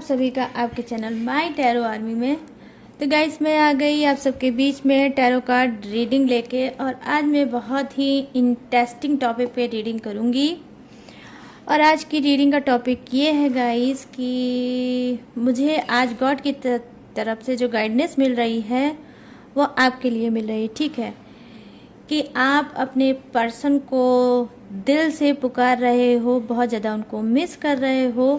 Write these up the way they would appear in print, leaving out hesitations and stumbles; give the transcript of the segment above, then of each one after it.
सभी का आपके चैनल माय टैरो आर्मी में। तो गाइस मैं आ गई आप सबके बीच में टैरो कार्ड रीडिंग लेके, और आज मैं बहुत ही इंटरेस्टिंग टॉपिक पे रीडिंग करूँगी। और आज की रीडिंग का टॉपिक ये है गाइस कि मुझे आज गॉड की तरफ से जो गाइडेंस मिल रही है वो आपके लिए मिल रही है, ठीक है। कि आप अपने पर्सन को दिल से पुकार रहे हो, बहुत ज़्यादा उनको मिस कर रहे हो,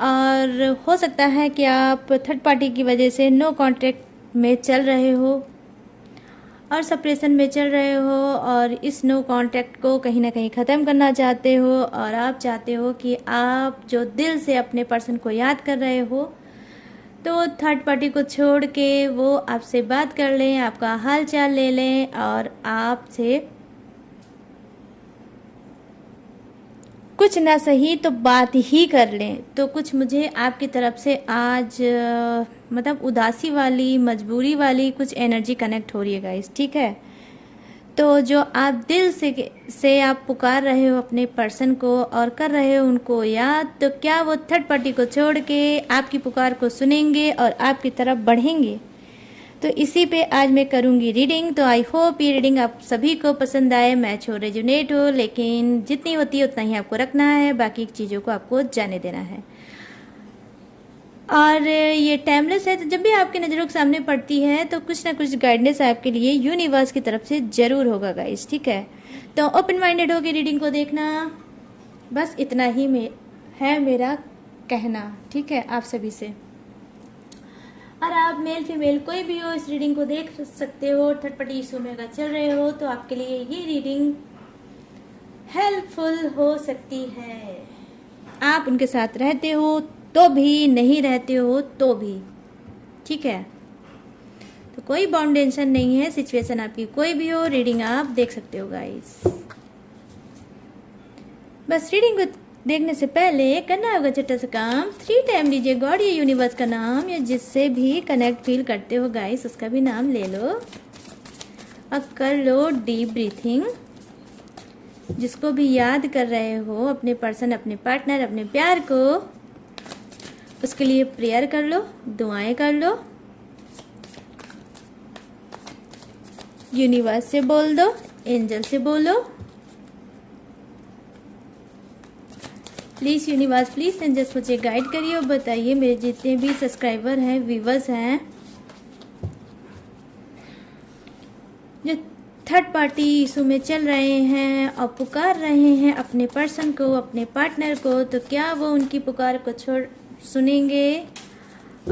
और हो सकता है कि आप थर्ड पार्टी की वजह से नो कॉन्टैक्ट में चल रहे हो और सेपरेशन में चल रहे हो, और इस नो कॉन्टैक्ट को कहीं ना कहीं ख़त्म करना चाहते हो। और आप चाहते हो कि आप जो दिल से अपने पर्सन को याद कर रहे हो तो थर्ड पार्टी को छोड़ के वो आपसे बात कर लें, आपका हाल चाल ले लें और आपसे कुछ ना सही तो बात ही कर लें। तो कुछ मुझे आपकी तरफ से आज मतलब उदासी वाली, मजबूरी वाली कुछ एनर्जी कनेक्ट हो रही है गाइस, ठीक है। तो जो आप दिल से आप पुकार रहे हो अपने पर्सन को और कर रहे हो उनको याद, तो क्या वो थर्ड पार्टी को छोड़ के आपकी पुकार को सुनेंगे और आपकी तरफ बढ़ेंगे? तो इसी पे आज मैं करूँगी रीडिंग। तो आई होप ये रीडिंग आप सभी को पसंद आए, मैच हो, रेजोनेट हो, लेकिन जितनी होती है उतना ही आपको रखना है, बाकी चीज़ों को आपको जाने देना है। और ये टाइमलेस है, तो जब भी आपकी नज़रों के सामने पड़ती है तो कुछ ना कुछ गाइडेंस आपके लिए यूनिवर्स की तरफ से ज़रूर होगा गाइस, ठीक है। तो ओपन माइंडेड होकर रीडिंग को देखना, बस इतना ही है मेरा कहना, ठीक है, आप सभी से। और आप मेल फीमेल कोई भी हो इस रीडिंग को देख सकते हो। थर्ड पार्टी इशू में अगर चल रहे हो तो आपके लिए ये रीडिंग हेल्पफुल हो सकती है। आप उनके साथ रहते हो तो भी, नहीं रहते हो तो भी, ठीक है। तो कोई बाउंडेशन नहीं है, सिचुएशन आपकी कोई भी हो, रीडिंग आप देख सकते हो गाइस। बस रीडिंग को देखने से पहले करना होगा छोटा सा काम, 3 टाइम लीजिए गॉड या यूनिवर्स का नाम, या जिससे भी कनेक्ट फील करते हो गाइस उसका भी नाम ले लो और कर लो डीप ब्रीथिंग। जिसको भी याद कर रहे हो, अपने पर्सन, अपने पार्टनर, अपने प्यार को, उसके लिए प्रेयर कर लो, दुआएं कर लो, यूनिवर्स से बोल दो, एंजल से बोलो, प्लीज़ यूनिवर्स, प्लीज़ एंजल्स मुझे गाइड करिए और बताइए मेरे जितने भी सब्सक्राइबर हैं, व्यूवर्स हैं, जो थर्ड पार्टी इशू में चल रहे हैं और पुकार रहे हैं अपने पर्सन को, अपने पार्टनर को, तो क्या वो उनकी पुकार को सुनेंगे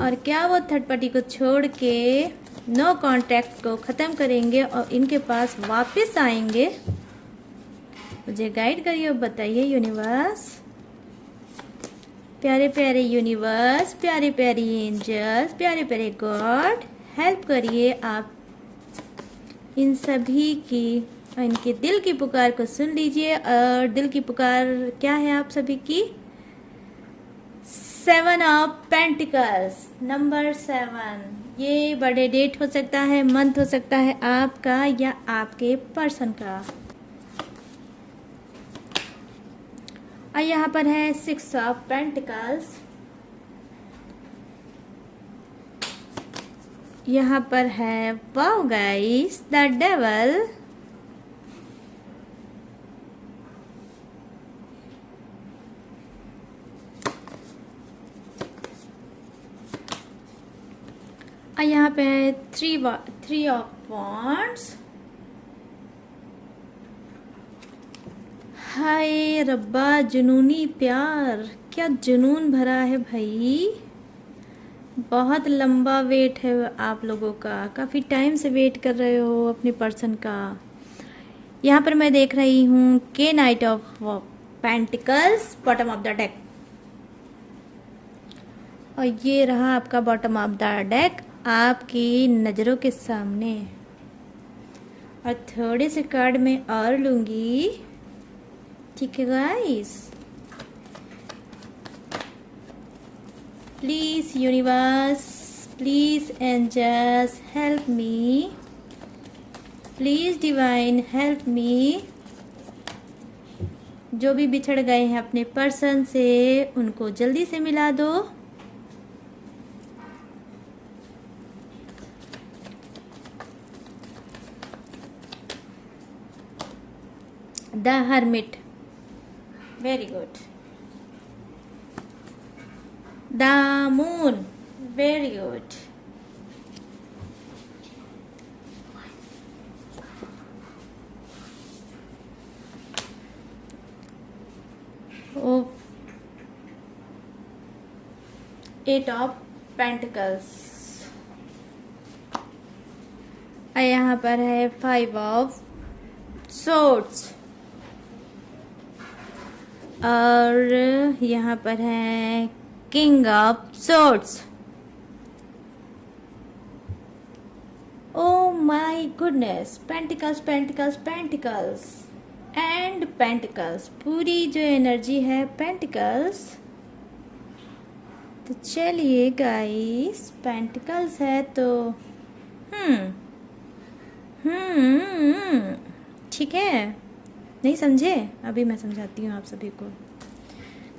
और क्या वो थर्ड पार्टी को छोड़ के नो कॉन्टैक्ट को ख़त्म करेंगे और इनके पास वापस आएंगे? मुझे गाइड करिए और बताइए यूनिवर्स। प्यारे प्यारे यूनिवर्स, प्यारे प्यारे एंजल्स, प्यारे प्यारे गॉड, हेल्प करिए आप इन सभी की, और इनके दिल की पुकार को सुन लीजिए। और दिल की पुकार क्या है आप सभी की? 7 ऑफ पेंटिकल्स, नंबर 7। ये बर्थडे डेट हो सकता है, मंथ हो सकता है आपका या आपके पर्सन का। और यहाँ पर है 6 ऑफ पेंटिकल्स, यहाँ पर है वाओ गाइस द डेवल, और यहाँ पे है 3 ऑफ वॉन्ड्स। हाय रब्बा, जुनूनी प्यार, क्या जुनून भरा है भाई। बहुत लंबा वेट है आप लोगों का, काफ़ी टाइम से वेट कर रहे हो अपने पर्सन का। यहाँ पर मैं देख रही हूँ के night of pentacles, bottom of the deck, और ये रहा आपका बॉटम ऑफ द डेक आपकी नज़रों के सामने। और थोड़े से कार्ड में और लूँगी, ठीक है guys. Please universe, please angels help me, please divine help me. जो भी बिछड़ गए हैं अपने पर्सन से उनको जल्दी से मिला दो, the hermit, very good. The moon, very good. Eight of pentacles, यहाँ पर है फाइव ऑफ सोर्ड्स, और यहाँ पर है king of swords. Oh my goodness, pentacles pentacles pentacles and pentacles, पूरी जो एनर्जी है पेंटिकल्स। तो चलिए गाइस, पेंटिकल्स है तो ठीक है, नहीं समझे? अभी मैं समझाती हूँ आप सभी को।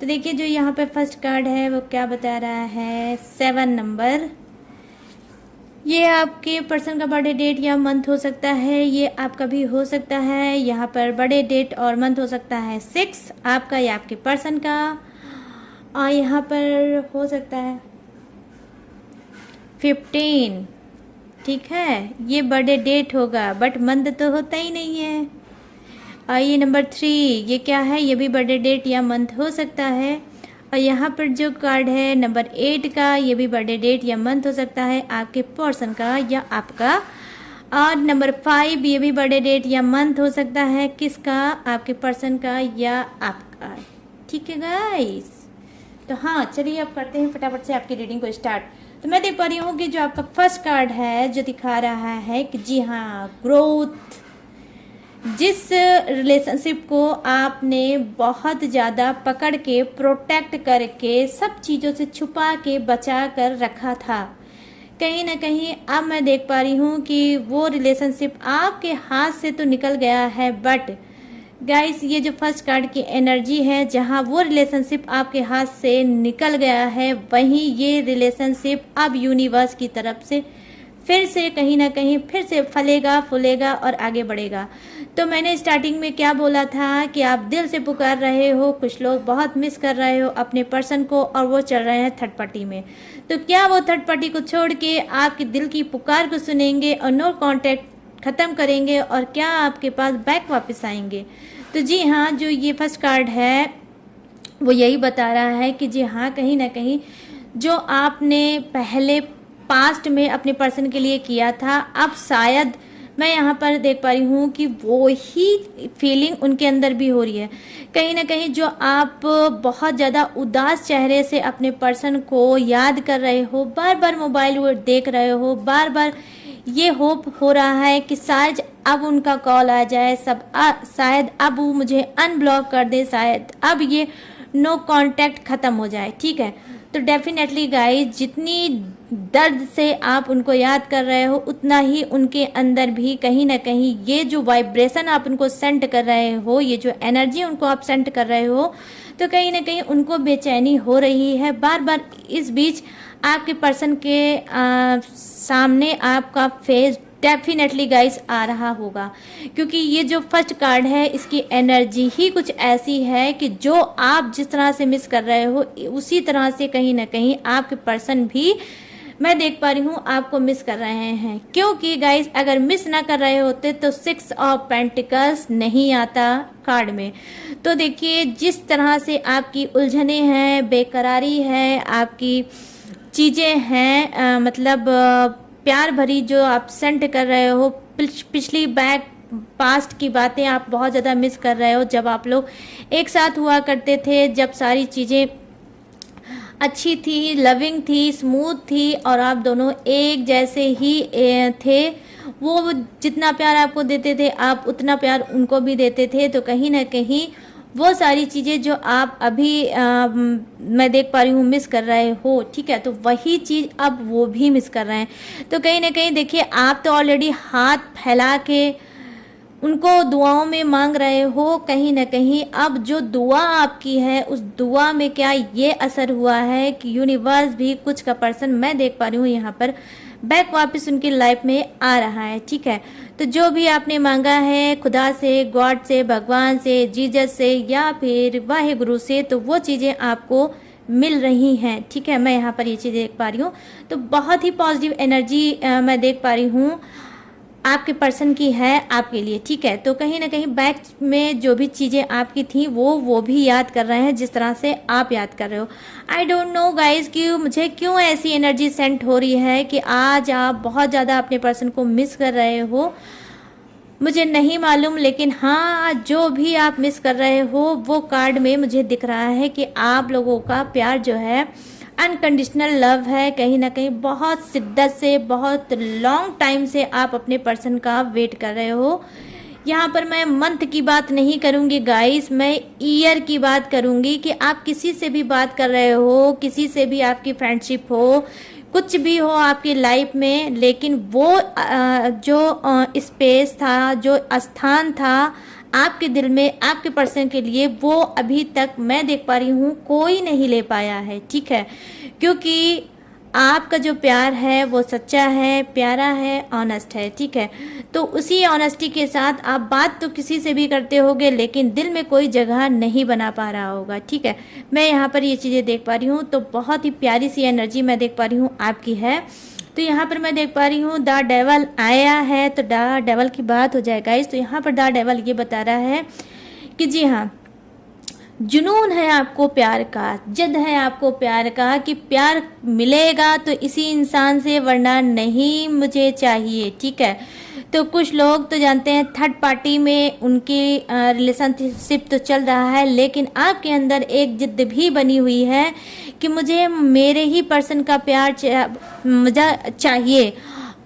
तो देखिए, जो यहाँ पे फर्स्ट कार्ड है वो क्या बता रहा है, 7 नंबर। ये आपके पर्सन का बर्थडे डेट या मंथ हो सकता है, ये आपका भी हो सकता है। यहाँ पर बर्थडे डेट और मंथ हो सकता है 6 आपका या आपके पर्सन का, और यहाँ पर हो सकता है 15, ठीक है। ये बर्थडे डेट होगा बट मंथ तो होता ही नहीं है। और ये नंबर 3, ये क्या है, ये भी बर्थडे डेट या मंथ हो सकता है। और यहाँ पर जो कार्ड है नंबर 8 का, ये भी बर्थडे डेट या मंथ हो सकता है आपके पर्सन का या आपका। और नंबर 5, ये भी बर्थडे डेट या मंथ हो सकता है, किसका, आपके पर्सन का या आपका। ठीक है गाइस, तो हाँ चलिए अब करते हैं फटाफट से आपकी रीडिंग को स्टार्ट। तो मैं देख पा रही हूँ कि जो आपका फर्स्ट कार्ड है जो दिखा रहा है कि जी हाँ, ग्रोथ। जिस रिलेशनशिप को आपने बहुत ज़्यादा पकड़ के, प्रोटेक्ट करके, सब चीज़ों से छुपा के बचा कर रखा था, कहीं ना कहीं अब मैं देख पा रही हूँ कि वो रिलेशनशिप आपके हाथ से तो निकल गया है। बट गाइस, ये जो फर्स्ट कार्ड की एनर्जी है, जहाँ वो रिलेशनशिप आपके हाथ से निकल गया है, वहीं ये रिलेशनशिप अब यूनिवर्स की तरफ से फिर से कहीं ना कहीं फिर से फलेगा, फूलेगा और आगे बढ़ेगा। तो मैंने स्टार्टिंग में क्या बोला था कि आप दिल से पुकार रहे हो, कुछ लोग बहुत मिस कर रहे हो अपने पर्सन को, और वो चल रहे हैं थर्ड पार्टी में। तो क्या वो थर्ड पार्टी को छोड़ के आपके दिल की पुकार को सुनेंगे और नो कॉन्टैक्ट ख़त्म करेंगे, और क्या आपके पास बैक वापस आएंगे? तो जी हाँ, जो ये फर्स्ट कार्ड है वो यही बता रहा है कि जी हाँ, कहीं ना कहीं जो आपने पहले पास्ट में अपने पर्सन के लिए किया था, अब शायद मैं यहाँ पर देख पा रही हूँ कि वो ही फीलिंग उनके अंदर भी हो रही है। कहीं ना कहीं जो आप बहुत ज़्यादा उदास चेहरे से अपने पर्सन को याद कर रहे हो, बार बार मोबाइल देख रहे हो, बार बार ये होप हो रहा है कि शायद अब उनका कॉल आ जाए, शायद अब वो मुझे अनब्लॉक कर दे, शायद अब ये नो कांटेक्ट ख़त्म हो जाए। ठीक है, तो डेफिनेटली गाइस, जितनी दर्द से आप उनको याद कर रहे हो, उतना ही उनके अंदर भी कहीं ना कहीं ये जो वाइब्रेशन आप उनको सेंड कर रहे हो, ये जो एनर्जी उनको आप सेंड कर रहे हो, तो कहीं ना कहीं उनको बेचैनी हो रही है। बार बार इस बीच आपके पर्सन के सामने आपका फेस डेफिनेटली गाइस आ रहा होगा, क्योंकि ये जो फर्स्ट कार्ड है इसकी एनर्जी ही कुछ ऐसी है कि जो आप जिस तरह से मिस कर रहे हो, उसी तरह से कहीं ना कहीं आपके पर्सन भी, मैं देख पा रही हूँ, आपको मिस कर रहे हैं। क्योंकि गाइस, अगर मिस ना कर रहे होते तो 6 ऑफ पेंटिकल्स नहीं आता कार्ड में। तो देखिए, जिस तरह से आपकी उलझने हैं, बेकरारी है, आपकी चीज़ें हैं, मतलब प्यार भरी जो आप सेंड कर रहे हो, पिछली पास्ट की बातें आप बहुत ज़्यादा मिस कर रहे हो, जब आप लोग एक साथ हुआ करते थे, जब सारी चीज़ें अच्छी थी, लविंग थी, स्मूथ थी, और आप दोनों एक जैसे ही थे। वो जितना प्यार आपको देते थे, आप उतना प्यार उनको भी देते थे। तो कहीं ना कहीं वो सारी चीज़ें जो आप अभी मैं देख पा रही हूँ मिस कर रहे हो, ठीक है, तो वही चीज़ अब वो भी मिस कर रहे हैं। तो कहीं ना कहीं देखिए, आप तो ऑलरेडी हाथ फैला के उनको दुआओं में मांग रहे हो, कहीं ना कहीं अब जो दुआ आपकी है, उस दुआ में क्या ये असर हुआ है कि यूनिवर्स भी कुछ का पर्सन, मैं देख पा रही हूँ यहाँ पर बैक वापस उनकी लाइफ में आ रहा है, ठीक है। तो जो भी आपने मांगा है खुदा से, गॉड से, भगवान से, जीसस से या फिर वाहे गुरु से, तो वो चीज़ें आपको मिल रही हैं, ठीक है। मैं यहाँ पर ये चीज़ देख पा रही हूँ, तो बहुत ही पॉजिटिव एनर्जी मैं देख पा रही हूँ आपके पर्सन की है आपके लिए, ठीक है। तो कहीं ना कहीं बैक में जो भी चीज़ें आपकी थी वो भी याद कर रहे हैं जिस तरह से आप याद कर रहे हो। आई डोंट नो गाइज कि मुझे क्यों ऐसी एनर्जी सेंड हो रही है कि आज आप बहुत ज़्यादा अपने पर्सन को मिस कर रहे हो, मुझे नहीं मालूम, लेकिन हाँ जो भी आप मिस कर रहे हो वो कार्ड में मुझे दिख रहा है कि आप लोगों का प्यार जो है अनकंडीशनल लव है। कहीं ना कहीं बहुत शिद्दत से, बहुत लॉन्ग टाइम से आप अपने पर्सन का वेट कर रहे हो। यहाँ पर मैं मंथ की बात नहीं करूँगी गाइस, मैं ईयर की बात करूँगी कि आप किसी से भी बात कर रहे हो, किसी से भी आपकी फ्रेंडशिप हो, कुछ भी हो आपकी लाइफ में, लेकिन वो जो स्पेस था, जो स्थान था आपके दिल में आपके पर्सन के लिए, वो अभी तक मैं देख पा रही हूँ कोई नहीं ले पाया है, ठीक है। क्योंकि आपका जो प्यार है वो सच्चा है, प्यारा है, ऑनेस्ट है, ठीक है। तो उसी ऑनेस्टी के साथ आप बात तो किसी से भी करते होगे लेकिन दिल में कोई जगह नहीं बना पा रहा होगा, ठीक है। मैं यहाँ पर ये चीज़ें देख पा रही हूँ, तो बहुत ही प्यारी सी एनर्जी मैं देख पा रही हूँ आपकी है। तो यहाँ पर मैं देख पा रही हूँ द डेवल आया है, तो द डेवल की बात हो जाएगा इस। तो यहाँ पर द डेवल ये बता रहा है कि जी हाँ, जुनून है आपको प्यार का, जिद है आपको प्यार का कि प्यार मिलेगा तो इसी इंसान से, वरना नहीं मुझे चाहिए, ठीक है। तो कुछ लोग तो जानते हैं थर्ड पार्टी में उनकी रिलेशनशिप तो चल रहा है, लेकिन आपके अंदर एक जिद भी बनी हुई है कि मुझे मेरे ही पर्सन का प्यार मुझे चाहिए।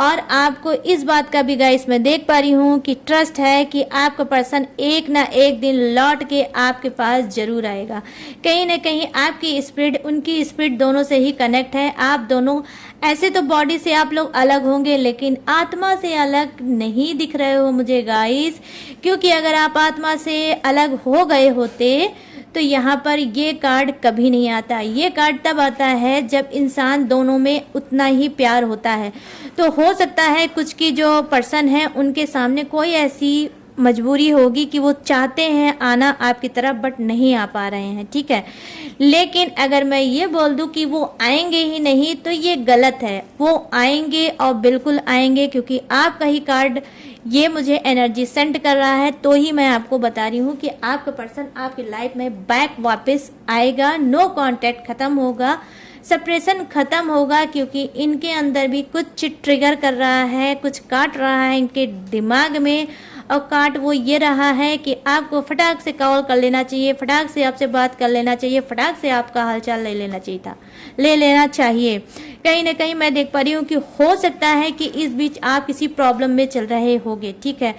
और आपको इस बात का भी गाइस मैं देख पा रही हूँ कि ट्रस्ट है कि आपका पर्सन एक ना एक दिन लौट के आपके पास जरूर आएगा। कहीं ना कहीं आपकी स्पिरिट उनकी स्पिरिट दोनों से ही कनेक्ट है। आप दोनों ऐसे तो बॉडी से आप लोग अलग होंगे लेकिन आत्मा से अलग नहीं दिख रहे हो मुझे गाइस, क्योंकि अगर आप आत्मा से अलग हो गए होते तो यहाँ पर ये कार्ड कभी नहीं आता। ये कार्ड तब आता है जब इंसान दोनों में उतना ही प्यार होता है। तो हो सकता है कुछ की जो पर्सन है उनके सामने कोई ऐसी मजबूरी होगी कि वो चाहते हैं आना आपकी तरफ बट नहीं आ पा रहे हैं, ठीक है। लेकिन अगर मैं ये बोल दूं कि वो आएंगे ही नहीं तो ये गलत है। वो आएंगे और बिल्कुल आएंगे, क्योंकि आपका ही कार्ड ये मुझे एनर्जी सेंड कर रहा है। तो ही मैं आपको बता रही हूँ कि आपका पर्सन आपकी लाइफ में बैक वापस आएगा। नो कांटेक्ट खत्म होगा, सेपरेशन खत्म होगा, क्योंकि इनके अंदर भी कुछ ट्रिगर कर रहा है, कुछ काट रहा है इनके दिमाग में। और काट वो ये रहा है कि आपको फटाक से कॉल कर लेना चाहिए, फटाक से आपसे बात कर लेना चाहिए, फटाक से आपका हालचाल ले लेना चाहिए। कहीं ना कहीं मैं देख पा रही हूँ कि हो सकता है कि इस बीच आप किसी प्रॉब्लम में चल रहे होगे, ठीक है।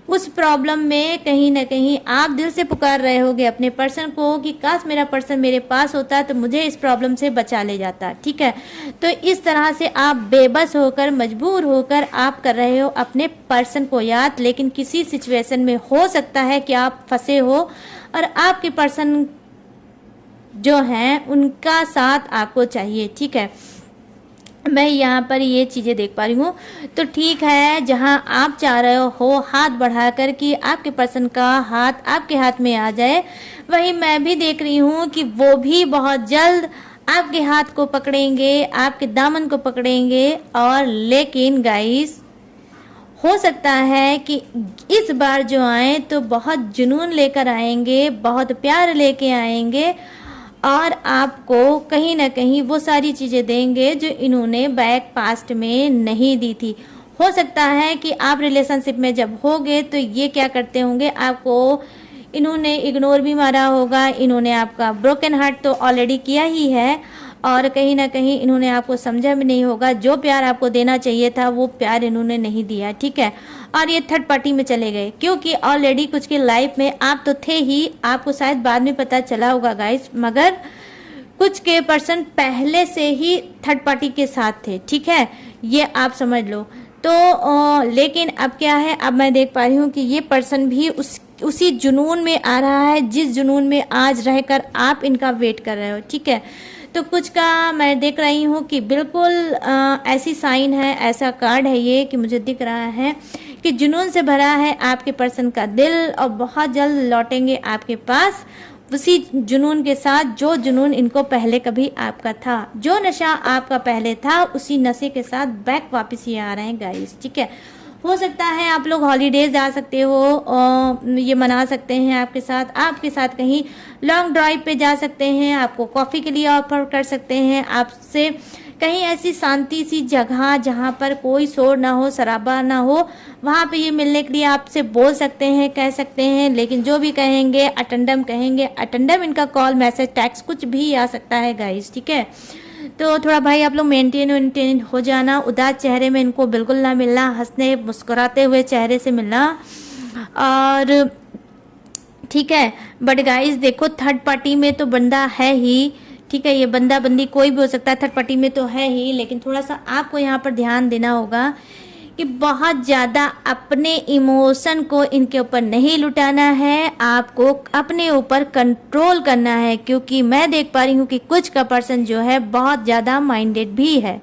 उस प्रॉब्लम में कहीं ना कहीं आप दिल से पुकार रहे होगे अपने पर्सन को कि काश मेरा पर्सन मेरे पास होता तो मुझे इस प्रॉब्लम से बचा ले जाता, ठीक है। तो इस तरह से आप बेबस होकर, मजबूर होकर आप कर रहे हो अपने पर्सन को याद, लेकिन किसी सिचुएशन में हो सकता है कि आप फंसे हो और आपके पर्सन जो हैं उनका साथ आपको चाहिए, ठीक है। मैं यहाँ पर ये चीज़ें देख पा रही हूँ। तो ठीक है, जहाँ आप चाह रहे हो हाथ बढ़ाकर कि आपके पर्सन का हाथ आपके हाथ में आ जाए, वही मैं भी देख रही हूँ कि वो भी बहुत जल्द आपके हाथ को पकड़ेंगे, आपके दामन को पकड़ेंगे। और लेकिन गाइस हो सकता है कि इस बार जो आए तो बहुत जुनून लेकर आएंगे, बहुत प्यार लेके आएंगे और आपको कहीं ना कहीं वो सारी चीज़ें देंगे जो इन्होंने बैक पास्ट में नहीं दी थी। हो सकता है कि आप रिलेशनशिप में जब होगे तो ये क्या करते होंगे, आपको इन्होंने इग्नोर भी मारा होगा, इन्होंने आपका ब्रोकन हार्ट तो ऑलरेडी किया ही है और कहीं ना कहीं इन्होंने आपको समझा भी नहीं होगा। जो प्यार आपको देना चाहिए था वो प्यार इन्होंने नहीं दिया, ठीक है। और ये थर्ड पार्टी में चले गए, क्योंकि ऑलरेडी कुछ की लाइफ में आप तो थे ही, आपको शायद बाद में पता चला होगा गाइस, मगर कुछ के पर्सन पहले से ही थर्ड पार्टी के साथ थे, ठीक है, ये आप समझ लो। तो लेकिन अब क्या है, अब मैं देख पा रही हूँ कि ये पर्सन भी उसी जुनून में आ रहा है जिस जुनून में आज रहकर आप इनका वेट कर रहे हो, ठीक है। तो कुछ का मैं देख रही हूँ कि बिल्कुल ऐसी साइन है, ऐसा कार्ड है ये कि मुझे दिख रहा है कि जुनून से भरा है आपके पर्सन का दिल और बहुत जल्द लौटेंगे आपके पास उसी जुनून के साथ जो जुनून इनको पहले कभी आपका था, जो नशा आपका पहले था उसी नशे के साथ बैक वापस ये आ रहे हैं गाइस। ठीक है, हो सकता है आप लोग हॉलीडेज जा सकते हो और ये मना सकते हैं आपके साथ कहीं लॉन्ग ड्राइव पे जा सकते हैं, आपको कॉफ़ी के लिए ऑफर कर सकते हैं, आपसे कहीं ऐसी शांति सी जगह जहाँ पर कोई शोर ना हो, शराबा ना हो, वहाँ पे ये मिलने के लिए आपसे बोल सकते हैं, कह सकते हैं। लेकिन जो भी कहेंगे अटेंडम इनका कॉल मैसेज टैक्स कुछ भी आ सकता है गाइस। ठीक है, तो थोड़ा भाई आप लोग मेंटेन हो जाना, उदास चेहरे में इनको बिल्कुल ना मिलना, हंसने मुस्कुराते हुए चेहरे से मिलना। और ठीक है, बट गाइस देखो थर्ड पार्टी में तो बंदा है ही, ठीक है, ये बंदा बंदी कोई भी हो सकता है, थर्ड पार्टी में तो है ही, लेकिन थोड़ा सा आपको यहाँ पर ध्यान देना होगा कि बहुत ज़्यादा अपने इमोशन को इनके ऊपर नहीं लुटाना है, आपको अपने ऊपर कंट्रोल करना है। क्योंकि मैं देख पा रही हूँ कि कुछ का पर्सन जो है बहुत ज़्यादा माइंडेड भी है,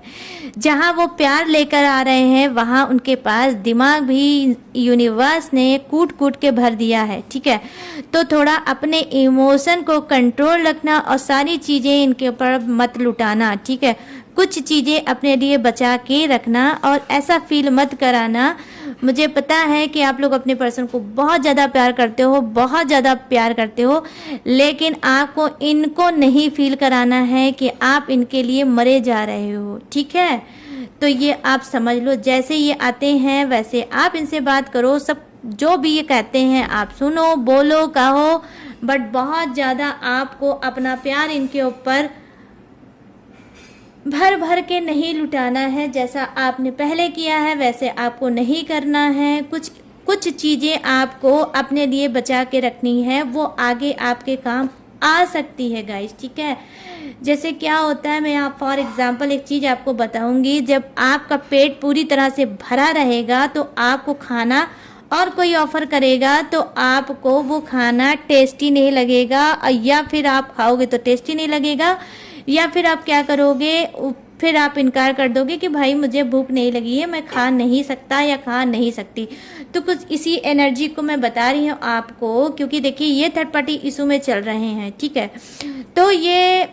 जहाँ वो प्यार लेकर आ रहे हैं वहाँ उनके पास दिमाग भी यूनिवर्स ने कूट कूट के भर दिया है। ठीक है, तो थोड़ा अपने इमोशन को कंट्रोल रखना और सारी चीज़ें इनके ऊपर मत लुटाना। ठीक है, कुछ चीज़ें अपने लिए बचा के रखना और ऐसा फील मत कराना। मुझे पता है कि आप लोग अपने पर्सन को बहुत ज़्यादा प्यार करते हो, बहुत ज़्यादा प्यार करते हो, लेकिन आपको इनको नहीं फील कराना है कि आप इनके लिए मरे जा रहे हो। ठीक है, तो ये आप समझ लो, जैसे ये आते हैं वैसे आप इनसे बात करो, सब जो भी ये कहते हैं आप सुनो, बोलो, कहो, बट बहुत ज़्यादा आपको अपना प्यार इनके ऊपर भर भर के नहीं लुटाना है। जैसा आपने पहले किया है वैसे आपको नहीं करना है। कुछ चीज़ें आपको अपने लिए बचा के रखनी है, वो आगे आपके काम आ सकती है गाइस। ठीक है, जैसे क्या होता है, मैं आप फॉर एग्जांपल एक चीज़ आपको बताऊंगी, जब आपका पेट पूरी तरह से भरा रहेगा तो आपको खाना और कोई ऑफर करेगा तो आपको वो खाना टेस्टी नहीं लगेगा, या फिर आप खाओगे तो टेस्टी नहीं लगेगा, या फिर आप क्या करोगे, फिर आप इनकार कर दोगे कि भाई मुझे भूख नहीं लगी है, मैं खा नहीं सकता या खा नहीं सकती। तो कुछ इसी एनर्जी को मैं बता रही हूँ आपको, क्योंकि देखिए ये थर्ड पार्टी इशू में चल रहे हैं। ठीक है, तो ये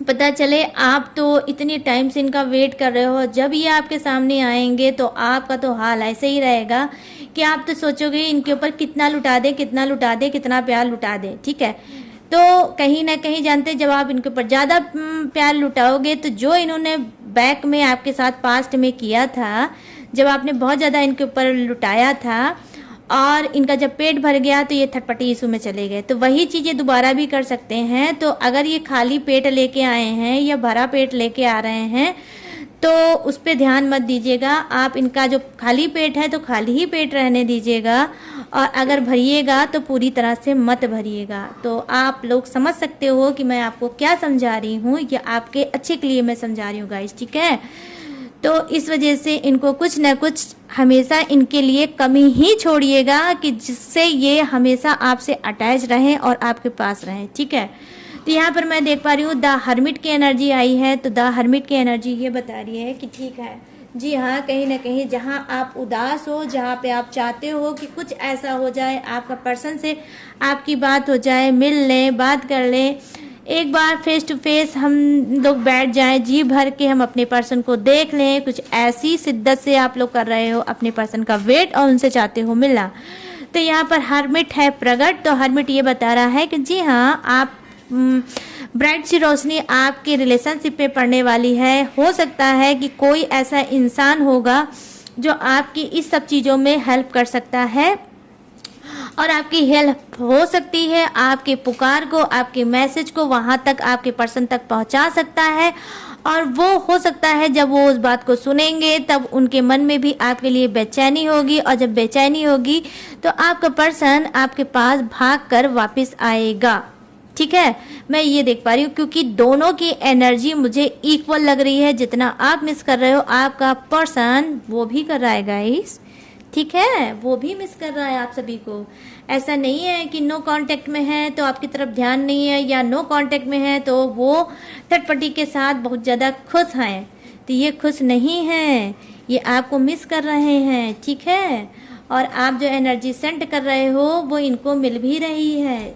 पता चले आप तो इतनी टाइम से इनका वेट कर रहे हो, जब ये आपके सामने आएंगे तो आपका तो हाल ऐसे ही रहेगा कि आप तो सोचोगे इनके ऊपर कितना लुटा दे, कितना प्यार लुटा दे। ठीक है, तो कहीं ना कहीं जानते जब आप इनके ऊपर ज़्यादा प्यार लुटाओगे तो जो इन्होंने बैक में आपके साथ पास्ट में किया था, जब आपने बहुत ज़्यादा इनके ऊपर लुटाया था और इनका जब पेट भर गया तो ये थर्ड पार्टी इशू में चले गए, तो वही चीज़ें दोबारा भी कर सकते हैं। तो अगर ये खाली पेट लेके आए हैं या भरा पेट लेके आ रहे हैं तो उस पर ध्यान मत दीजिएगा। आप इनका जो खाली पेट है तो खाली ही पेट रहने दीजिएगा, और अगर भरिएगा तो पूरी तरह से मत भरिएगा। तो आप लोग समझ सकते हो कि मैं आपको क्या समझा रही हूँ, या आपके अच्छे के लिए मैं समझा रही हूँ गाइस। ठीक है, तो इस वजह से इनको कुछ न कुछ हमेशा इनके लिए कमी ही छोड़िएगा कि जिससे ये हमेशा आपसे अटैच रहें और आपके पास रहें। ठीक है, तो यहाँ पर मैं देख पा रही हूँ द हर्मिट की एनर्जी आई है, तो द हर्मिट की एनर्जी ये बता रही है कि ठीक है, जी हाँ, कहीं ना कहीं जहाँ आप उदास हो, जहाँ पे आप चाहते हो कि कुछ ऐसा हो जाए, आपका पर्सन से आपकी बात हो जाए, मिल लें, बात कर लें, एक बार फेस टू फेस हम लोग बैठ जाएं, जी भर के हम अपने पर्सन को देख लें, कुछ ऐसी शिद्दत से आप लोग कर रहे हो अपने पर्सन का वेट और उनसे चाहते हो मिलना। तो यहाँ पर हर्मिट है प्रगट, तो हर्मिट ये बता रहा है कि जी हाँ, आप ब्राइट सी रोशनी आपके रिलेशनशिप पे पड़ने वाली है। हो सकता है कि कोई ऐसा इंसान होगा जो आपकी इस सब चीज़ों में हेल्प कर सकता है, और आपकी हेल्प हो सकती है, आपके पुकार को, आपके मैसेज को वहाँ तक, आपके पर्सन तक पहुँचा सकता है। और वो हो सकता है जब वो उस बात को सुनेंगे तब उनके मन में भी आपके लिए बेचैनी होगी, और जब बेचैनी होगी तो आपका पर्सन आपके पास भाग कर वापस आएगा। ठीक है, मैं ये देख पा रही हूँ, क्योंकि दोनों की एनर्जी मुझे इक्वल लग रही है। जितना आप मिस कर रहे हो आपका पर्सन वो भी कर रहा है गाइस। ठीक है, वो भी मिस कर रहा है आप सभी को। ऐसा नहीं है कि नो कांटेक्ट में है तो आपकी तरफ ध्यान नहीं है, या नो कांटेक्ट में है तो वो थर्ड पार्टी के साथ बहुत ज़्यादा खुश हैं। तो ये खुश नहीं है, ये आपको मिस कर रहे हैं, ठीक है। और आप जो एनर्जी सेंड कर रहे हो वो इनको मिल भी रही है।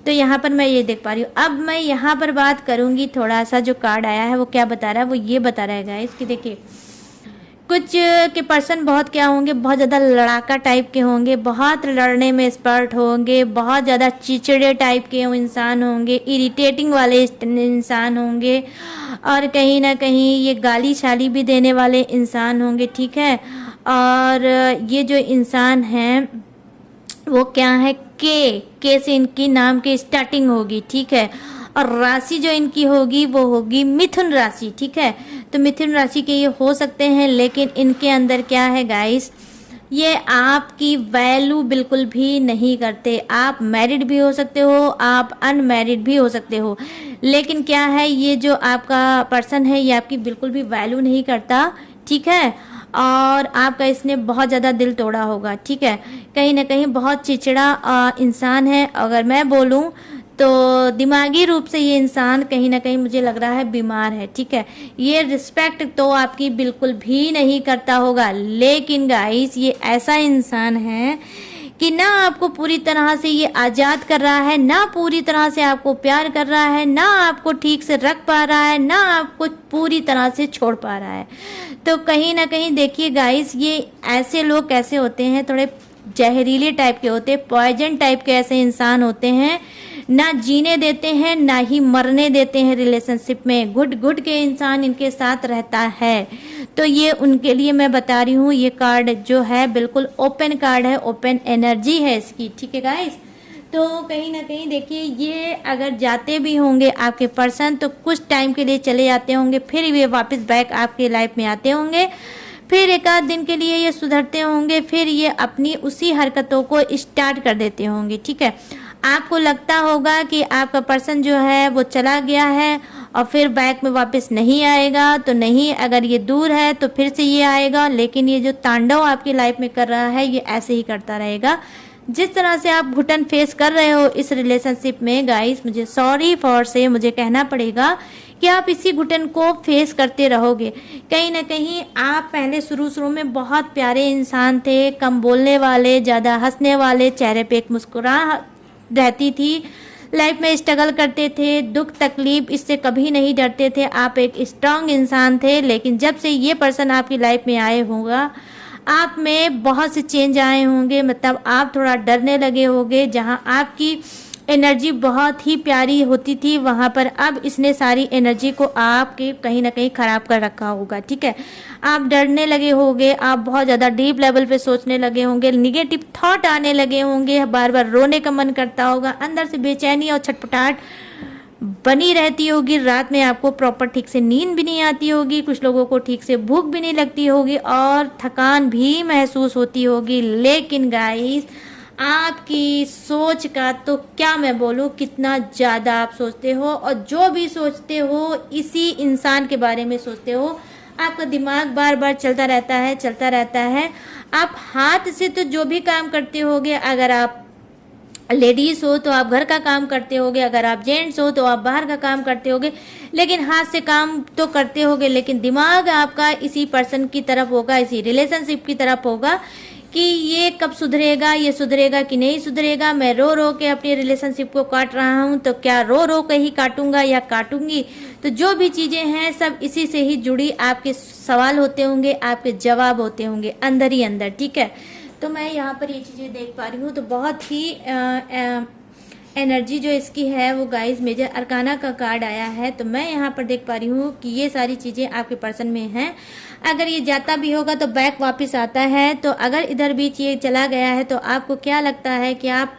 तो यहाँ पर मैं ये देख पा रही हूँ। अब मैं यहाँ पर बात करूँगी, थोड़ा सा जो कार्ड आया है वो क्या बता रहा है, वो ये बता रहा है गाइस कि देखिए कुछ के पर्सन बहुत क्या होंगे, बहुत ज़्यादा लड़ाका टाइप के होंगे, बहुत लड़ने में एक्सपर्ट होंगे, बहुत ज़्यादा चिड़चिड़े टाइप के इंसान होंगे, इरिटेटिंग वाले इंसान होंगे, और कहीं ना कहीं ये गाली शाली भी देने वाले इंसान होंगे, ठीक है। और ये जो इंसान हैं वो क्या है, के से इनकी नाम की स्टार्टिंग होगी, ठीक है। और राशि जो इनकी होगी वो होगी मिथुन राशि, ठीक है। तो मिथुन राशि के ये हो सकते हैं, लेकिन इनके अंदर क्या है गाइस, ये आपकी वैल्यू बिल्कुल भी नहीं करते। आप मैरिड भी हो सकते हो, आप अनमैरिड भी हो सकते हो, लेकिन क्या है, ये जो आपका पर्सन है ये आपकी बिल्कुल भी वैल्यू नहीं करता, ठीक है। और आपका इसने बहुत ज़्यादा दिल तोड़ा होगा, ठीक है। कहीं ना कहीं बहुत चिड़चिड़ा इंसान है। अगर मैं बोलूँ तो दिमागी रूप से ये इंसान कहीं ना कहीं मुझे लग रहा है बीमार है, ठीक है। ये रिस्पेक्ट तो आपकी बिल्कुल भी नहीं करता होगा, लेकिन गाइस ये ऐसा इंसान है कि ना आपको पूरी तरह से ये आज़ाद कर रहा है, ना पूरी तरह से आपको प्यार कर रहा है, ना आपको ठीक से रख पा रहा है, ना आपको पूरी तरह से छोड़ पा रहा है। तो कहीं ना कहीं देखिए गाइस, ये ऐसे लोग कैसे होते हैं, थोड़े जहरीले टाइप के होते हैं, पॉइजन टाइप के ऐसे इंसान होते हैं, ना जीने देते हैं ना ही मरने देते हैं। रिलेशनशिप में घुट घुट के इंसान इनके साथ रहता है। तो ये उनके लिए मैं बता रही हूँ, ये कार्ड जो है बिल्कुल ओपन कार्ड है, ओपन एनर्जी है इसकी, ठीक है गाइस। तो कहीं ना कहीं देखिए, ये अगर जाते भी होंगे आपके पर्सन तो कुछ टाइम के लिए चले जाते होंगे, फिर ये वापस बैक आपके लाइफ में आते होंगे, फिर एक आध दिन के लिए ये सुधरते होंगे, फिर ये अपनी उसी हरकतों को स्टार्ट कर देते होंगे, ठीक है। आपको लगता होगा कि आपका पर्सन जो है वो चला गया है और फिर बैक में वापस नहीं आएगा, तो नहीं, अगर ये दूर है तो फिर से ये आएगा, लेकिन ये जो तांडव आपकी लाइफ में कर रहा है ये ऐसे ही करता रहेगा। जिस तरह से आप घुटन फेस कर रहे हो इस रिलेशनशिप में गाइस, मुझे सॉरी फॉर से मुझे कहना पड़ेगा कि आप इसी घुटन को फेस करते रहोगे। कहीं ना कहीं आप पहले शुरू में बहुत प्यारे इंसान थे, कम बोलने वाले, ज़्यादा हंसने वाले, चेहरे पे एक मुस्कुराहट रहती थी, लाइफ में स्ट्रगल करते थे, दुख तकलीफ इससे कभी नहीं डरते थे, आप एक स्ट्रांग इंसान थे। लेकिन जब से ये पर्सन आपकी लाइफ में आए होगा, आप में बहुत से चेंज आए होंगे, मतलब आप थोड़ा डरने लगे होंगे। जहां आपकी एनर्जी बहुत ही प्यारी होती थी, वहां पर अब इसने सारी एनर्जी को आपके कहीं ना कहीं खराब कर रखा होगा, ठीक है। आप डरने लगे होंगे, आप बहुत ज़्यादा डीप लेवल पे सोचने लगे होंगे, निगेटिव थॉट आने लगे होंगे, बार बार रोने का मन करता होगा, अंदर से बेचैनी और छटपटाहट बनी रहती होगी, रात में आपको प्रॉपर ठीक से नींद भी नहीं आती होगी, कुछ लोगों को ठीक से भूख भी नहीं लगती होगी और थकान भी महसूस होती होगी। लेकिन गाइस, आपकी सोच का तो क्या मैं बोलूँ, कितना ज़्यादा आप सोचते हो, और जो भी सोचते हो इसी इंसान के बारे में सोचते हो। आपका दिमाग बार बार चलता रहता है। आप हाथ से तो जो भी काम करते होगे, अगर आप लेडीज हो तो आप घर का काम करते होगे, अगर आप जेंट्स हो तो आप बाहर का काम करते होगे, लेकिन हाथ से काम तो करते होगे, लेकिन दिमाग आपका इसी पर्सन की तरफ होगा, इसी रिलेशनशिप की तरफ होगा कि ये कब सुधरेगा, ये सुधरेगा कि नहीं सुधरेगा। मैं रो रो के अपनी रिलेशनशिप को काट रहा हूँ, तो क्या रो रो के ही काटूंगा या काटूंगी। तो जो भी चीज़ें हैं सब इसी से ही जुड़ी आपके सवाल होते होंगे, आपके जवाब होते होंगे अंदर ही अंदर, ठीक है। तो मैं यहाँ पर ये चीज़ें देख पा रही हूँ, तो बहुत ही एनर्जी जो इसकी है वो गाइस मेजर अरकाना का कार्ड आया है। तो मैं यहाँ पर देख पा रही हूँ कि ये सारी चीज़ें आपके पर्सन में हैं। अगर ये जाता भी होगा तो बैक वापस आता है। तो अगर इधर बीच ये चला गया है तो आपको क्या लगता है कि आप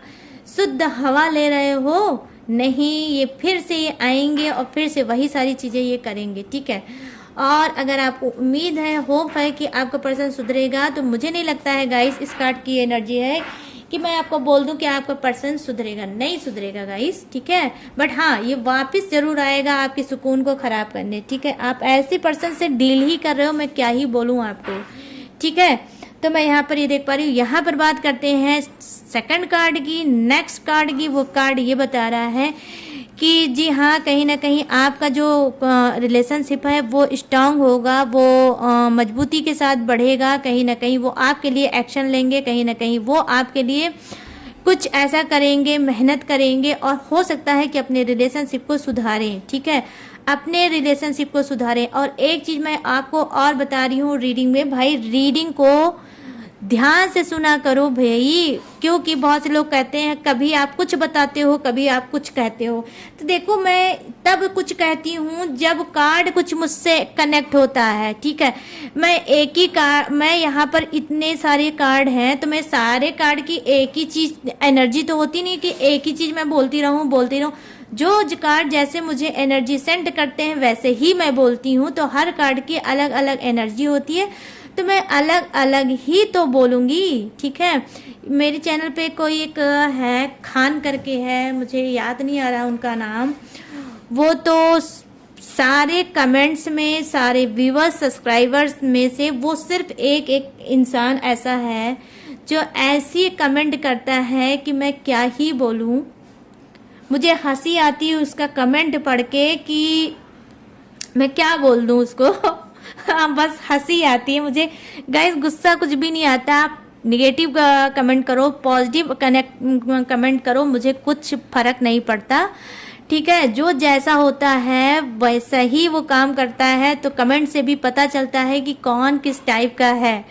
शुद्ध हवा ले रहे हो? नहीं, ये फिर से ये आएंगे और फिर से वही सारी चीज़ें ये करेंगे, ठीक है। और अगर आपको उम्मीद है, होप है कि आपका पर्सन सुधरेगा, तो मुझे नहीं लगता है गाइस, इस कार्ड की एनर्जी है कि मैं आपको बोल दूं कि आपका पर्सन सुधरेगा, नहीं सुधरेगा गाइस, ठीक है। बट हाँ, ये वापस जरूर आएगा आपके सुकून को खराब करने, ठीक है। आप ऐसे पर्सन से डील ही कर रहे हो, मैं क्या ही बोलूं आपको, ठीक है। तो मैं यहाँ पर ये देख पा रही हूँ। यहाँ पर बात करते हैं सेकंड कार्ड की, नेक्स्ट कार्ड की। वो कार्ड ये बता रहा है कि जी हाँ, कहीं ना कहीं आपका जो रिलेशनशिप है वो स्ट्रांग होगा, वो मजबूती के साथ बढ़ेगा। कहीं ना कहीं वो आपके लिए एक्शन लेंगे, कहीं ना कहीं वो आपके लिए कुछ ऐसा करेंगे, मेहनत करेंगे, और हो सकता है कि अपने रिलेशनशिप को सुधारें। ठीक है, अपने रिलेशनशिप को सुधारें। और एक चीज़ मैं आपको और बता रही हूँ रीडिंग में, भाई रीडिंग को ध्यान से सुना करो भाई, क्योंकि बहुत से लोग कहते हैं कभी आप कुछ बताते हो, कभी आप कुछ कहते हो। तो देखो, मैं तब कुछ कहती हूँ जब कार्ड कुछ मुझसे कनेक्ट होता है। ठीक है, मैं एक ही कार्ड, मैं यहाँ पर इतने सारे कार्ड हैं तो मैं सारे कार्ड की एक ही चीज एनर्जी तो होती नहीं कि एक ही चीज मैं बोलती रहूँ। जो कार्ड जैसे मुझे एनर्जी सेंड करते हैं वैसे ही मैं बोलती हूँ। तो हर कार्ड की अलग अलग एनर्जी होती है, तो मैं अलग अलग ही तो बोलूँगी। ठीक है, मेरे चैनल पे कोई एक है, खान करके है, मुझे याद नहीं आ रहा उनका नाम। वो तो सारे कमेंट्स में, सारे व्यूअर्स सब्सक्राइबर्स में से वो सिर्फ एक एक इंसान ऐसा है जो ऐसी कमेंट करता है कि मैं क्या ही बोलूँ। मुझे हंसी आती है उसका कमेंट पढ़ के कि मैं क्या बोल दूँ उसको। हाँ, बस हंसी आती है मुझे गाइस, गुस्सा कुछ भी नहीं आता। आप निगेटिव कमेंट करो, पॉजिटिव कमेंट करो, मुझे कुछ फर्क नहीं पड़ता। ठीक है, जो जैसा होता है वैसा ही वो काम करता है। तो कमेंट से भी पता चलता है कि कौन किस टाइप का है।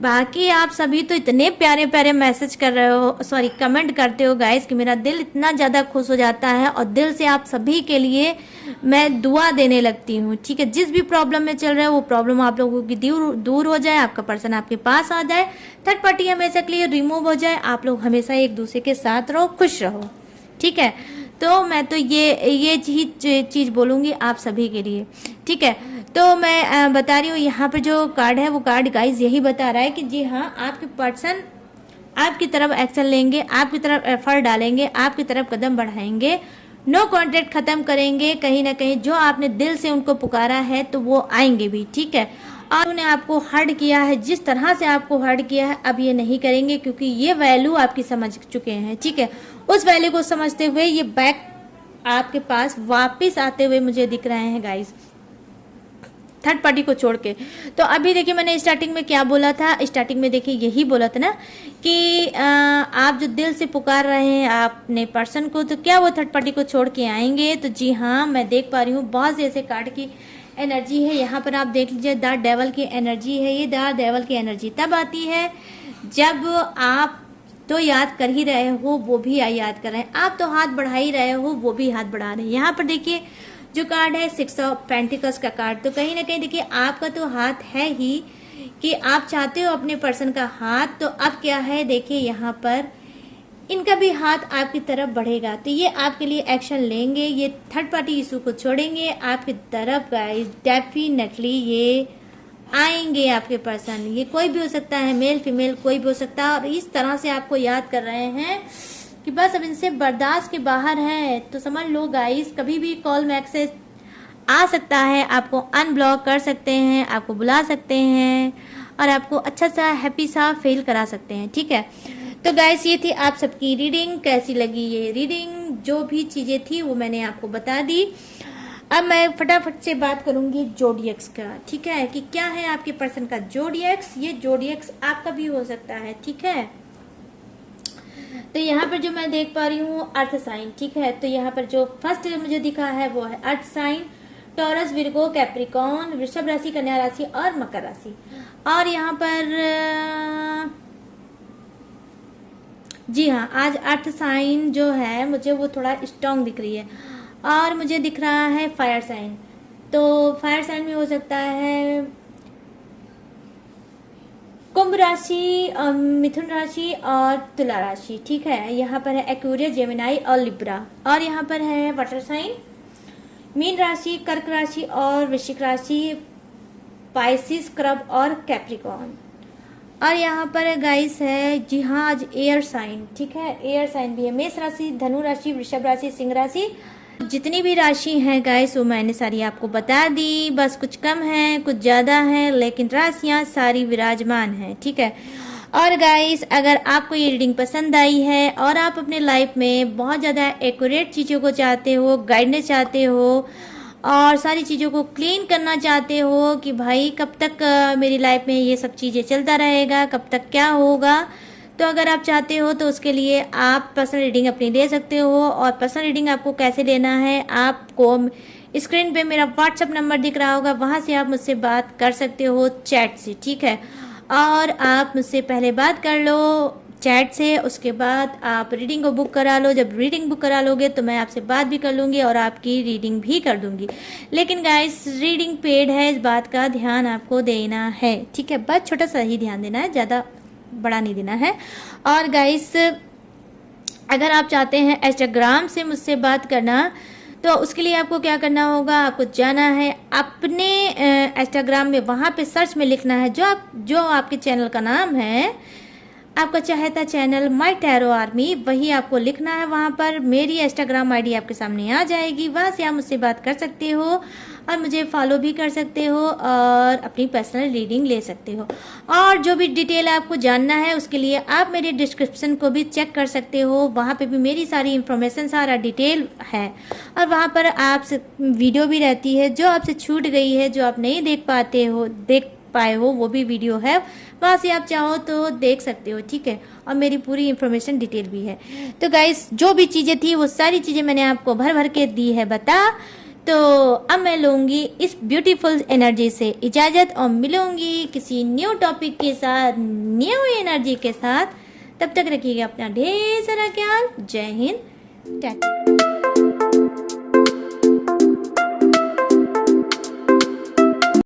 बाकी आप सभी तो इतने प्यारे प्यारे मैसेज कर रहे हो, सॉरी कमेंट करते हो गाइस, कि मेरा दिल इतना ज़्यादा खुश हो जाता है। और दिल से आप सभी के लिए मैं दुआ देने लगती हूँ। ठीक है, जिस भी प्रॉब्लम में चल रहे हो वो प्रॉब्लम आप लोगों की दूर हो जाए, आपका पर्सन आपके पास आ जाए, थर्ड पार्टी हमेशा के लिए रिमूव हो जाए, आप लोग हमेशा एक दूसरे के साथ रहो, खुश रहो। ठीक है, तो मैं तो ये चीज़ बोलूँगी आप सभी के लिए। ठीक है, तो मैं बता रही हूँ यहाँ पर जो कार्ड है वो कार्ड गाइस यही बता रहा है कि जी हाँ, आपके पर्सन आपकी तरफ एक्शन लेंगे, आपकी तरफ एफर्ट डालेंगे, आपकी तरफ कदम बढ़ाएंगे, नो कॉन्ट्रैक्ट खत्म करेंगे। कहीं ना कहीं जो आपने दिल से उनको पुकारा है तो वो आएंगे भी। ठीक है, और उन्हें आपको हर्ट किया है, जिस तरह से आपको हर्ट किया है अब ये नहीं करेंगे, क्योंकि ये वैल्यू आपकी समझ चुके हैं। ठीक है, उस वैल्यू को समझते हुए ये बैक आपके पास वापस आते हुए मुझे दिख रहे हैं गाइस, थर्ड पार्टी को छोड़ के। तो अभी देखिए, मैंने स्टार्टिंग में क्या बोला था, स्टार्टिंग में देखिए यही बोला था ना कि आप जो दिल से पुकार रहे हैं अपने पर्सन को, तो क्या वो थर्ड पार्टी को छोड़ के आएंगे? तो जी हाँ, मैं देख पा रही हूँ बहुत से ऐसे कार्ड की एनर्जी है। यहाँ पर आप देख लीजिए, द डेवल की एनर्जी है। ये द डेवल की एनर्जी तब आती है जब आप तो याद कर ही रहे हो, वो भी याद कर रहे हैं, आप तो हाथ बढ़ा ही रहे हो, वो भी हाथ बढ़ा रहे हैं। यहाँ पर देखिए जो कार्ड है 6 ऑफ पेंटिकल्स का कार्ड, तो कहीं ना कहीं देखिए आपका तो हाथ है ही कि आप चाहते हो अपने पर्सन का हाथ। तो अब क्या है, देखिए यहाँ पर इनका भी हाथ आपकी तरफ बढ़ेगा, तो ये आपके लिए एक्शन लेंगे, ये थर्ड पार्टी इशू को छोड़ेंगे आपकी तरफ गाइस। डेफिनेटली ये आएंगे आपके पर्सन, ये कोई भी हो सकता है, मेल फीमेल कोई भी हो सकता है, और इस तरह से आपको याद कर रहे हैं कि बस अब इनसे बर्दाश्त के बाहर है। तो समझ लो गाइस, कभी भी कॉल मैसेज आ सकता है, आपको अनब्लॉक कर सकते हैं, आपको बुला सकते हैं, और आपको अच्छा सा हैप्पी सा फील करा सकते हैं। ठीक है, तो गाइस ये थी आप सबकी रीडिंग। कैसी लगी ये रीडिंग? जो भी चीज़ें थी वो मैंने आपको बता दी। अब मैं फटाफट से बात करूंगी जोडियक्स का। ठीक है, कि क्या है आपके पर्सन का जोडियक्स। ये जोडियक्स आपका भी हो सकता है। ठीक है, तो यहाँ पर जो मैं देख पा रही हूँ अर्थ साइन। ठीक है, तो यहाँ पर जो फर्स्ट मुझे दिखा है वो है earth sign, Taurus, Virgo, Capricorn, वृषभ राशि, कन्या राशि और मकर राशि। और यहाँ पर जी हाँ, आज अर्थ साइन जो है मुझे वो थोड़ा स्ट्रॉन्ग दिख रही है, और मुझे दिख रहा है फायर साइन। तो फायर साइन में हो सकता है कुंभ राशि, मिथुन राशि और तुला राशि। ठीक है, यहाँ पर है एक्वेरियस, जेमिनाई और लिब्रा। और यहाँ पर है वाटर साइन, मीन राशि, कर्क राशि और वृश्चिक राशि, पाइसिस, क्रब और कैप्रिकॉन। और यहाँ पर गाइस है जी हाँ आज एयर साइन। ठीक है, एयर साइन भी है, मेष राशि, धनु राशि, वृषभ राशि, सिंह राशि, जितनी भी राशि है गाइस वो मैंने सारी आपको बता दी, बस कुछ कम है कुछ ज़्यादा है, लेकिन राशियाँ सारी विराजमान हैं, ठीक है। और गाइस अगर आपको ये रीडिंग पसंद आई है और आप अपने लाइफ में बहुत ज़्यादा एक्यूरेट चीज़ों को चाहते हो, गाइडेंस चाहते हो और सारी चीज़ों को क्लीन करना चाहते हो कि भाई कब तक मेरी लाइफ में ये सब चीज़ें चलता रहेगा, कब तक क्या होगा, तो अगर आप चाहते हो तो उसके लिए आप पर्सनल रीडिंग अपनी ले सकते हो। और पर्सनल रीडिंग आपको कैसे लेना है, आपको स्क्रीन पे मेरा व्हाट्सअप नंबर दिख रहा होगा, वहाँ से आप मुझसे बात कर सकते हो चैट से, ठीक है। और आप मुझसे पहले बात कर लो चैट से, उसके बाद आप रीडिंग को बुक करा लो। जब रीडिंग बुक करा लोगे तो मैं आपसे बात भी कर लूँगी और आपकी रीडिंग भी कर दूँगी। लेकिन गाइस रीडिंग पेड है, इस बात का ध्यान आपको देना है, ठीक है। बस छोटा सा ही ध्यान देना है, ज़्यादा बड़ा नहीं देना है। और गाइस अगर आप चाहते हैं इंस्टाग्राम से मुझसे बात करना तो उसके लिए आपको क्या करना होगा, आपको जाना है अपने इंस्टाग्राम में, वहाँ पे सर्च में लिखना है जो आपके चैनल का नाम है, आपका चाहता चैनल माय टैरो आर्मी, वही आपको लिखना है। वहाँ पर मेरी इंस्टाग्राम आईडी आपके सामने आ जाएगी, वहाँ से आप मुझसे बात कर सकते हो और मुझे फॉलो भी कर सकते हो और अपनी पर्सनल रीडिंग ले सकते हो। और जो भी डिटेल आपको जानना है उसके लिए आप मेरे डिस्क्रिप्शन को भी चेक कर सकते हो, वहाँ पे भी मेरी सारी इन्फॉर्मेशन सारा डिटेल है। और वहाँ पर आप वीडियो भी रहती है जो आपसे छूट गई है, जो आप नहीं देख पाए हो वो भी वीडियो है, वहाँ से आप चाहो तो देख सकते हो, ठीक है। और मेरी पूरी इन्फॉर्मेशन डिटेल भी है। तो गाइस जो भी चीज़ें थी वो सारी चीज़ें मैंने आपको भर भर के दी है बता। तो अब मैं लूँगी इस ब्यूटीफुल एनर्जी से इजाज़त और मिलूँगी किसी न्यू टॉपिक के साथ, न्यू एनर्जी के साथ। तब तक रखिएगा अपना ढेर सारा ख्याल। जय हिंद, टाटा।